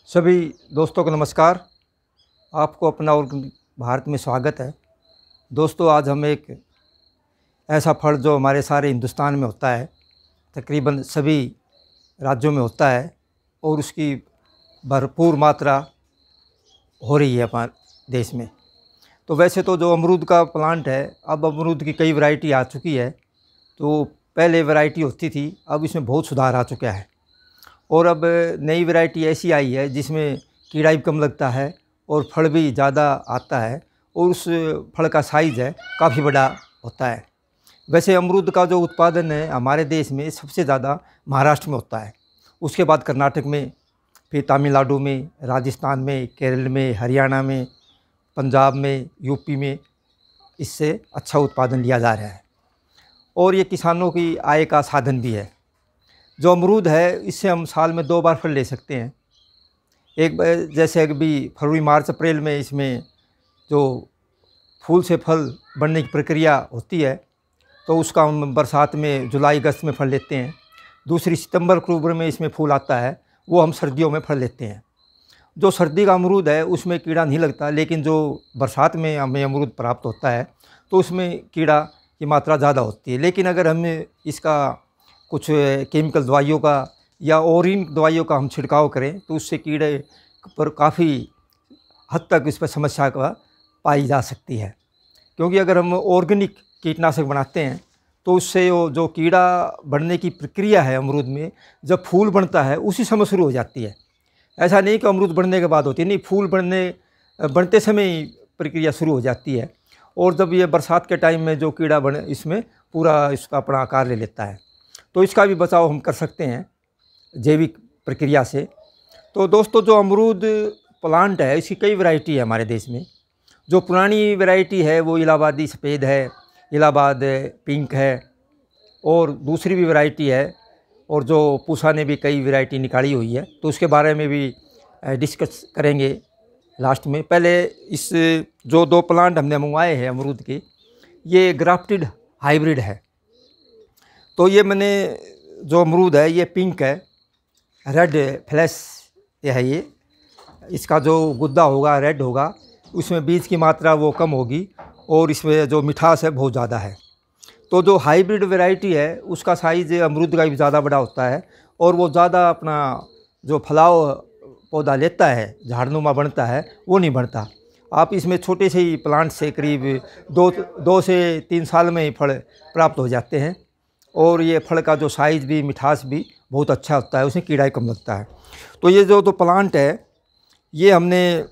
सभी दोस्तों को नमस्कार। आपको अपना और भारत में स्वागत है। दोस्तों, आज हम एक ऐसा फल जो हमारे सारे हिंदुस्तान में होता है, तकरीबन सभी राज्यों में होता है और उसकी भरपूर मात्रा हो रही है हमारे देश में। तो वैसे तो जो अमरूद का प्लांट है, अब अमरूद की कई वैरायटी आ चुकी है। तो पहले वैरायटी होती थी, अब इसमें बहुत सुधार आ चुका है और अब नई वैरायटी ऐसी आई है जिसमें कीड़ा भी कम लगता है और फल भी ज़्यादा आता है और उस फल का साइज़ है काफ़ी बड़ा होता है। वैसे अमरूद का जो उत्पादन है हमारे देश में सबसे ज़्यादा महाराष्ट्र में होता है, उसके बाद कर्नाटक में, फिर तमिलनाडु में, राजस्थान में, केरल में, हरियाणा में, पंजाब में, यूपी में इससे अच्छा उत्पादन लिया जा रहा है और ये किसानों की आय का साधन भी है। जो अमरूद है इससे हम साल में 2 बार फल ले सकते हैं। एक जैसे अभी फरवरी मार्च अप्रैल में इसमें जो फूल से फल बनने की प्रक्रिया होती है तो उसका हम बरसात में जुलाई अगस्त में फल लेते हैं। दूसरी सितंबर अक्टूबर में इसमें फूल आता है, वो हम सर्दियों में फल लेते हैं। जो सर्दी का अमरूद है उसमें कीड़ा नहीं लगता, लेकिन जो बरसात में हमें अमरूद प्राप्त होता है तो उसमें कीड़ा की मात्रा ज़्यादा होती है। लेकिन अगर हम इसका कुछ केमिकल दवाइयों का या और इन दवाइयों का हम छिड़काव करें तो उससे कीड़े पर काफ़ी हद तक इस पर समस्या का पाई जा सकती है। क्योंकि अगर हम ऑर्गेनिक कीटनाशक बनाते हैं तो उससे वो जो कीड़ा बढ़ने की प्रक्रिया है अमरूद में, जब फूल बनता है उसी समय शुरू हो जाती है। ऐसा नहीं कि अमरूद बढ़ने के बाद होती है, नहीं, फूल बनते समय ही प्रक्रिया शुरू हो जाती है। और जब ये बरसात के टाइम में जो कीड़ा बने इसमें पूरा इसका अपना आकार ले लेता है, तो इसका भी बचाव हम कर सकते हैं जैविक प्रक्रिया से। तो दोस्तों, जो अमरूद प्लांट है इसकी कई वैरायटी है हमारे देश में। जो पुरानी वैरायटी है वो इलाहाबादी सफ़ेद है, इलाहाबाद पिंक है और दूसरी भी वैरायटी है, और जो पूसा ने भी कई वैरायटी निकाली हुई है, तो उसके बारे में भी डिस्कस करेंगे लास्ट में। पहले इस जो 2 प्लांट हमने मंगवाए हैं अमरूद के, ये ग्राफ्टेड हाइब्रिड है। तो ये मैंने जो अमरूद है ये पिंक है, रेड फ्लैश है ये। इसका जो गुद्दा होगा रेड होगा, उसमें बीज की मात्रा वो कम होगी और इसमें जो मिठास है बहुत ज़्यादा है। तो जो हाइब्रिड वैरायटी है उसका साइज़ अमरूद का भी ज़्यादा बड़ा होता है और वो ज़्यादा अपना जो फलाव पौधा लेता है, झाड़नुमा बनता है, वो नहीं बनता। आप इसमें छोटे से ही प्लांट से करीब 2 से 3 साल में ही फल प्राप्त हो जाते हैं और ये फल का जो साइज़ भी, मिठास भी बहुत अच्छा होता है, उसमें कीड़ा ही कम लगता है। तो ये जो प्लांट है ये हमने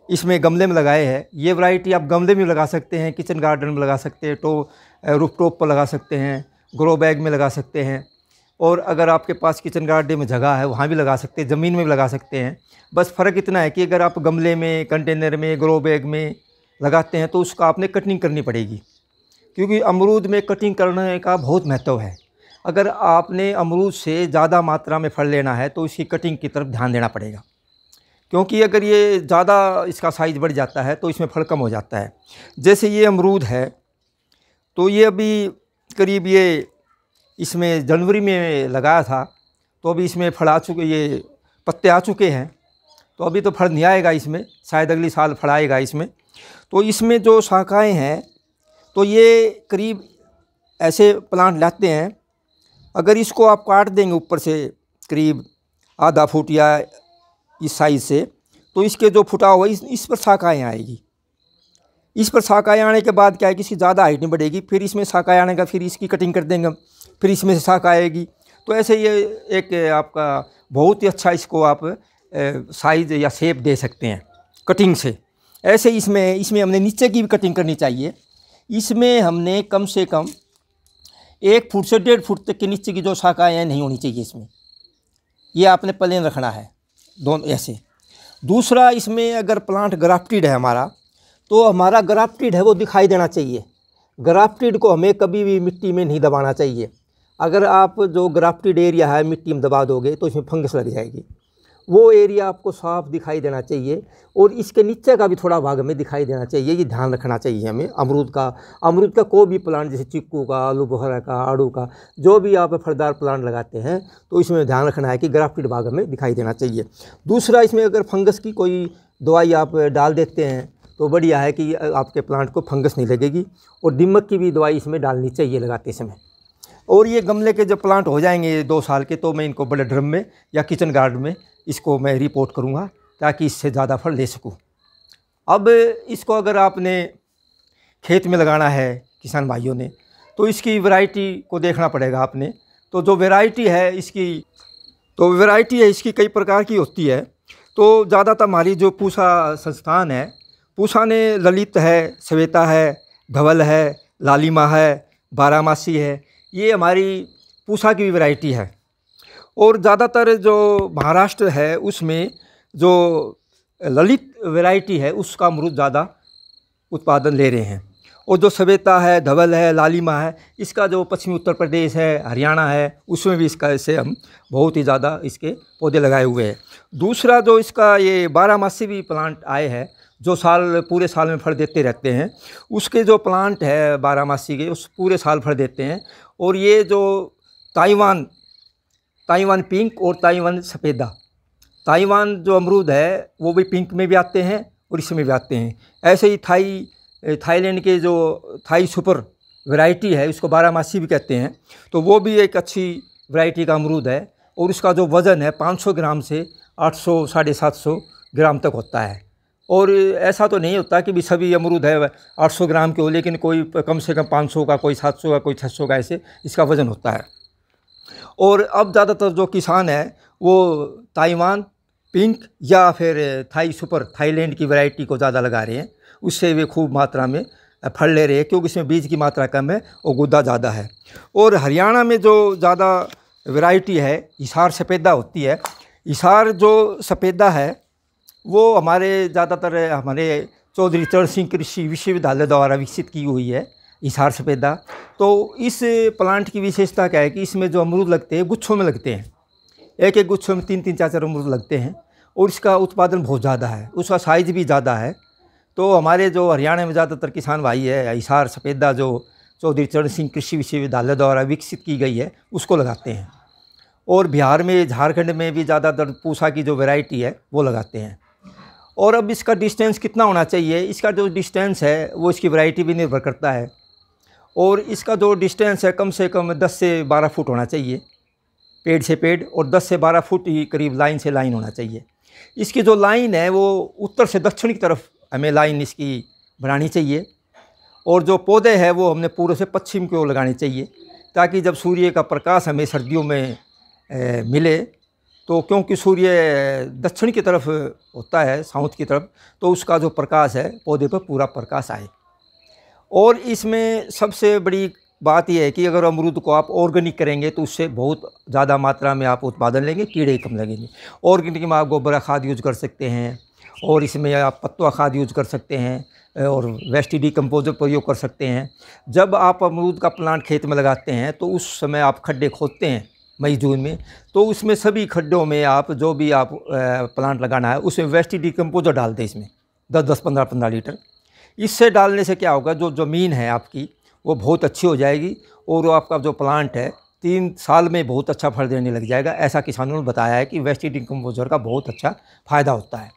इसमें गमले में लगाए हैं। ये वैरायटी आप गमले में लगा सकते हैं, किचन गार्डन में लगा सकते हैं, तो रूफ टॉप पर लगा सकते हैं, ग्रो बैग में लगा सकते हैं, और अगर आपके पास किचन गार्डन में जगह है वहाँ भी लगा सकते हैं, ज़मीन में भी लगा सकते हैं। बस फ़र्क इतना है कि अगर आप गमले में, कंटेनर में, ग्रो बैग में लगाते हैं तो उसका आपने कटिंग करनी पड़ेगी, क्योंकि अमरूद में कटिंग करने का बहुत महत्व है। अगर आपने अमरूद से ज़्यादा मात्रा में फल लेना है तो इसकी कटिंग की तरफ ध्यान देना पड़ेगा, क्योंकि अगर ये ज़्यादा इसका साइज़ बढ़ जाता है तो इसमें फल कम हो जाता है। जैसे ये अमरूद है तो ये अभी करीब ये इसमें जनवरी में लगाया था, तो अभी इसमें फल आ चुके, ये पत्ते आ चुके हैं। तो अभी तो फल नहीं आएगा इसमें, शायद अगली साल फल आएगा इसमें। तो इसमें जो शाखाएँ हैं तो ये करीब ऐसे प्लांट लाते हैं, अगर इसको आप काट देंगे ऊपर से करीब आधा फुट या इस साइज़ से, तो इसके जो फुटा हुआ इस पर शाखाएँ आएगी। इस पर शाखाएँ आने के बाद क्या है कि इसकी ज़्यादा हाइट नहीं बढ़ेगी, फिर इसमें शाखाएँ आने का, फिर इसकी कटिंग कर देंगे, फिर इसमें से शाखा आएगी। तो ऐसे ये एक आपका बहुत ही अच्छा इसको आप साइज़ या शेप दे सकते हैं कटिंग से। ऐसे इसमें हमने नीचे की भी कटिंग करनी चाहिए। इसमें हमने कम से कम 1 फुट से 1.5 फुट तक के नीचे की जो शाखाएँ नहीं होनी चाहिए इसमें, ये आपने प्लेन रखना है दोनों ऐसे। दूसरा, इसमें अगर प्लांट ग्राफ्टेड है हमारा, तो हमारा ग्राफ्टेड है वो दिखाई देना चाहिए। ग्राफ्टेड को हमें कभी भी मिट्टी में नहीं दबाना चाहिए। अगर आप जो ग्राफ्टेड एरिया है मिट्टी में दबा दोगे तो इसमें फंगस लग जाएगी, वो एरिया आपको साफ दिखाई देना चाहिए, और इसके नीचे का भी थोड़ा भाग हमें दिखाई देना चाहिए। ये ध्यान रखना चाहिए हमें। अमरूद का कोई भी प्लांट, जैसे चीकू का, आलू बुखारा का, आड़ू का, जो भी आप फलदार प्लांट लगाते हैं तो इसमें ध्यान रखना है कि ग्राफ्टेड भाग हमें दिखाई देना चाहिए। दूसरा, इसमें अगर फंगस की कोई दवाई आप डाल देते हैं तो बढ़िया है कि आपके प्लांट को फंगस नहीं लगेगी, और दीमक की भी दवाई इसमें डालनी चाहिए लगाते समय। और ये गमले के जब प्लांट हो जाएंगे 2 साल के, तो मैं इनको बड़े ड्रम में या किचन गार्डन में इसको मैं रिपोर्ट करूँगा, ताकि इससे ज़्यादा फल ले सकूँ। अब इसको अगर आपने खेत में लगाना है किसान भाइयों ने, तो इसकी वैरायटी को देखना पड़ेगा आपने। तो जो वैरायटी है इसकी कई प्रकार की होती है। तो ज़्यादातर हमारी जो पूसा संस्थान है, पूसा ने ललित है, श्वेता है, धवल है, लालिमा है, बारहमासी है, ये हमारी पूसा की वैरायटी है। और ज़्यादातर जो महाराष्ट्र है उसमें जो ललित वैरायटी है उसका अमरूद ज़्यादा उत्पादन ले रहे हैं। और जो श्वेता है, धवल है, लालिमा है, इसका जो पश्चिमी उत्तर प्रदेश है, हरियाणा है, उसमें भी इसका ऐसे हम बहुत ही ज़्यादा इसके पौधे लगाए हुए हैं। दूसरा, जो इसका ये बारहमासी भी प्लांट आए हैं, जो पूरे साल में फल देते रहते हैं, उसके जो प्लांट है बारहमासी के, उस पूरे साल फल देते हैं। और ये जो ताइवान पिंक और ताइवान सफ़ेदा, ताइवान जो अमरूद है वो भी पिंक में भी आते हैं और इसमें भी आते हैं। ऐसे ही थाईलैंड के जो थाई सुपर वैरायटी है, उसको बारहमासी भी कहते हैं, तो वो भी एक अच्छी वैरायटी का अमरूद है। और उसका जो वज़न है 500 ग्राम से 800 750 ग्राम तक होता है। और ऐसा तो नहीं होता कि भी सभी अमरूद है 800 ग्राम के हो, लेकिन कोई कम से कम 500 का, कोई 700 का, कोई 600 का, ऐसे इसका वज़न होता है। और अब ज़्यादातर जो किसान है वो ताइवान पिंक या फिर थाई सुपर, थाईलैंड की वैरायटी को ज़्यादा लगा रहे हैं। उससे वे खूब मात्रा में फल ले रहे हैं, क्योंकि इसमें बीज की मात्रा कम है और गुद्दा ज़्यादा है। और हरियाणा में जो ज़्यादा वैरायटी है हिसार सफ़ेदा होती है। हिसार जो सफ़ेदा है वो ज़्यादातर हमारे चौधरी चरण सिंह कृषि विश्वविद्यालय द्वारा विकसित की हुई है, हिसार सफ़ेदा। तो इस प्लांट की विशेषता क्या है कि इसमें जो अमरूद लगते हैं गुच्छों में लगते हैं, एक एक गुच्छों में 3-3 4-4 अमरूद लगते हैं, और इसका उत्पादन बहुत ज़्यादा है, उसका साइज़ भी ज़्यादा है। तो हमारे जो हरियाणा में ज़्यादातर किसान भाई है हिसार सफ़ेदा, जो चौधरी चरण सिंह कृषि विश्वविद्यालय द्वारा विकसित की गई है, उसको लगाते हैं। और बिहार में, झारखंड में भी ज़्यादातर पूसा की जो वैरायटी है वो लगाते हैं। और अब इसका डिस्टेंस कितना होना चाहिए, इसका जो डिस्टेंस है वो इसकी वैरायटी भी निर्भर करता है। और इसका जो डिस्टेंस है कम से कम 10 से 12 फुट होना चाहिए पेड़ से पेड़, और 10 से 12 फुट ही करीब लाइन से लाइन होना चाहिए। इसकी जो लाइन है वो उत्तर से दक्षिण की तरफ हमें लाइन इसकी बनानी चाहिए। और जो पौधे हैं वो हमने पूर्व से पश्चिम की ओर लगाने चाहिए, ताकि जब सूर्य का प्रकाश हमें सर्दियों में मिले, तो क्योंकि सूर्य दक्षिण की तरफ होता है, साउथ की तरफ, तो उसका जो प्रकाश है पौधे पर पूरा प्रकाश आए। और इसमें सबसे बड़ी बात यह है कि अगर अमरूद को आप ऑर्गेनिक करेंगे तो उससे बहुत ज़्यादा मात्रा में आप उत्पादन लेंगे, कीड़े कम लगेंगे। ऑर्गेनिक में आप गोबर खाद यूज कर सकते हैं, और इसमें आप पत्तुआ खाद यूज कर सकते हैं, और वेस्ट डिकम्पोजर प्रयोग कर सकते हैं। जब आप अमरूद का प्लांट खेत में लगाते हैं तो उस समय आप खड्डे खोदते हैं मई जून में, तो उसमें सभी खड्डों में आप जो भी आप प्लांट लगाना है उसमें वेस्ट डिकम्पोजर डाल दें, इसमें 10-10 15-15 लीटर। इससे डालने से क्या होगा, जो ज़मीन है आपकी वो बहुत अच्छी हो जाएगी, और वो आपका जो प्लांट है 3 साल में बहुत अच्छा फल देने लग जाएगा। ऐसा किसानों ने बताया है कि वेस्ट डिकम्पोजर का बहुत अच्छा फ़ायदा होता है।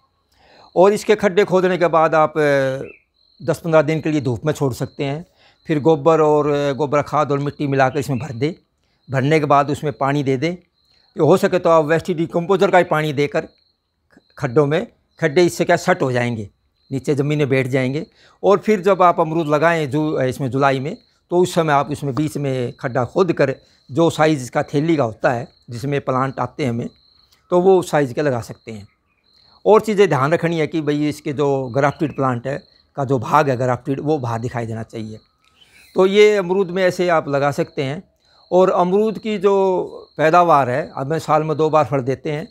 और इसके खड्डे खोदने के बाद आप 10-15 दिन के लिए धूप में छोड़ सकते हैं। फिर गोबर खाद और मिट्टी मिलाकर इसमें भर दें। भरने के बाद उसमें पानी दे दें। हो सके तो आप वेस्ट डिकम्पोजर का ही पानी देकर खड्डों में, खड्डे इससे क्या सट हो जाएंगे, नीचे ज़मीन में बैठ जाएंगे। और फिर जब आप अमरूद लगाएं इसमें जुलाई में, तो उस समय आप इसमें बीच में खड्डा खोद कर जो साइज़ इसका थैली का होता है जिसमें प्लांट आते हैं हमें, तो वो साइज़ के लगा सकते हैं। और चीज़ें ध्यान रखनी है कि भाई इसके जो ग्राफ्टेड प्लांट है का जो भाग है ग्राफ्टेड, वो बाहर दिखाई देना चाहिए। तो ये अमरूद में ऐसे आप लगा सकते हैं। और अमरूद की जो पैदावार है, अब साल में 2 बार फल देते हैं,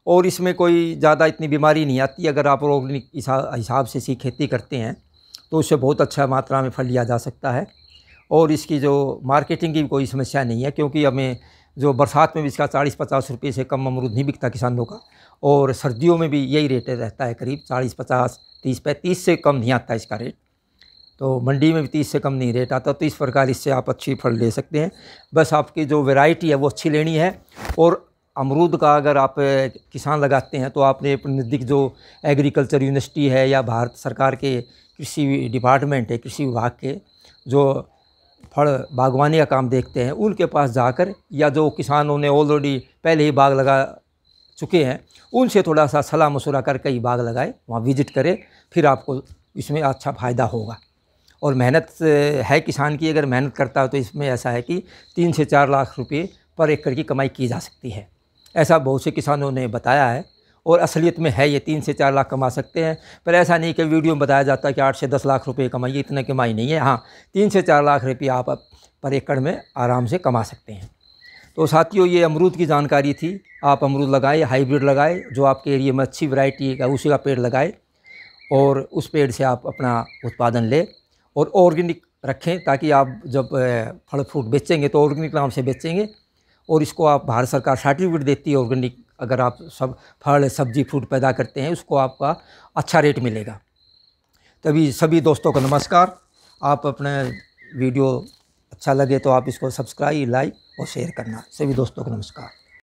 और इसमें कोई ज़्यादा इतनी बीमारी नहीं आती। अगर आप ऑर्गेनिक हिसाब से इसकी खेती करते हैं तो उससे बहुत अच्छा मात्रा में फल लिया जा सकता है। और इसकी जो मार्केटिंग की कोई समस्या नहीं है, क्योंकि हमें जो बरसात में भी इसका 40-50 रुपये से कम अमरूद नहीं बिकता किसानों का, और सर्दियों में भी यही रेट रहता है, करीब 40-50, 30 से कम नहीं आता इसका रेट। तो मंडी में भी 30 से कम नहीं रेट आता। तो इस प्रकार इससे आप अच्छी फल ले सकते हैं। बस आपकी जो वैरायटी है वो अच्छी लेनी है। और अमरूद का अगर आप किसान लगाते हैं तो आपने अपने नज़दीक जो एग्रीकल्चर यूनिवर्सिटी है या भारत सरकार के कृषि डिपार्टमेंट है, कृषि विभाग के जो फल बागवानी का काम देखते हैं, उनके पास जाकर, या जो किसानों ने ऑलरेडी पहले ही बाग लगा चुके हैं, उनसे थोड़ा सा सलाह मशवरा करके ही बाग लगाए, वहाँ विजिट करें, फिर आपको इसमें अच्छा फ़ायदा होगा। और मेहनत है किसान की, अगर मेहनत करता है तो इसमें ऐसा है कि 3 से 4 लाख रुपए पर एकड़ की कमाई की जा सकती है। ऐसा बहुत से किसानों ने बताया है, और असलियत में है ये 3 से 4 लाख कमा सकते हैं। पर ऐसा नहीं कि वीडियो में बताया जाता है कि 8 से 10 लाख रुपए कमाइए, इतना कमाई नहीं है। हाँ, 3 से 4 लाख रुपये आप पर एकड़ में आराम से कमा सकते हैं। तो साथियों, ये अमरूद की जानकारी थी। आप अमरूद लगाए, हाइब्रिड लगाए, जो आपके एरिया में अच्छी वैरायटी है उसी का पेड़ लगाए, और उस पेड़ से आप अपना उत्पादन लें, और ऑर्गेनिक रखें, ताकि आप जब फल फ्रूट बेचेंगे तो ऑर्गेनिक नाम से बेचेंगे। और इसको आप, भारत सरकार सर्टिफिकेट देती है ऑर्गेनिक, अगर आप सब फल सब्जी फ्रूट पैदा करते हैं उसको आपका अच्छा रेट मिलेगा। तभी सभी दोस्तों को नमस्कार। आप अपने वीडियो अच्छा लगे तो आप इसको सब्सक्राइब, लाइक और शेयर करना। सभी दोस्तों को नमस्कार।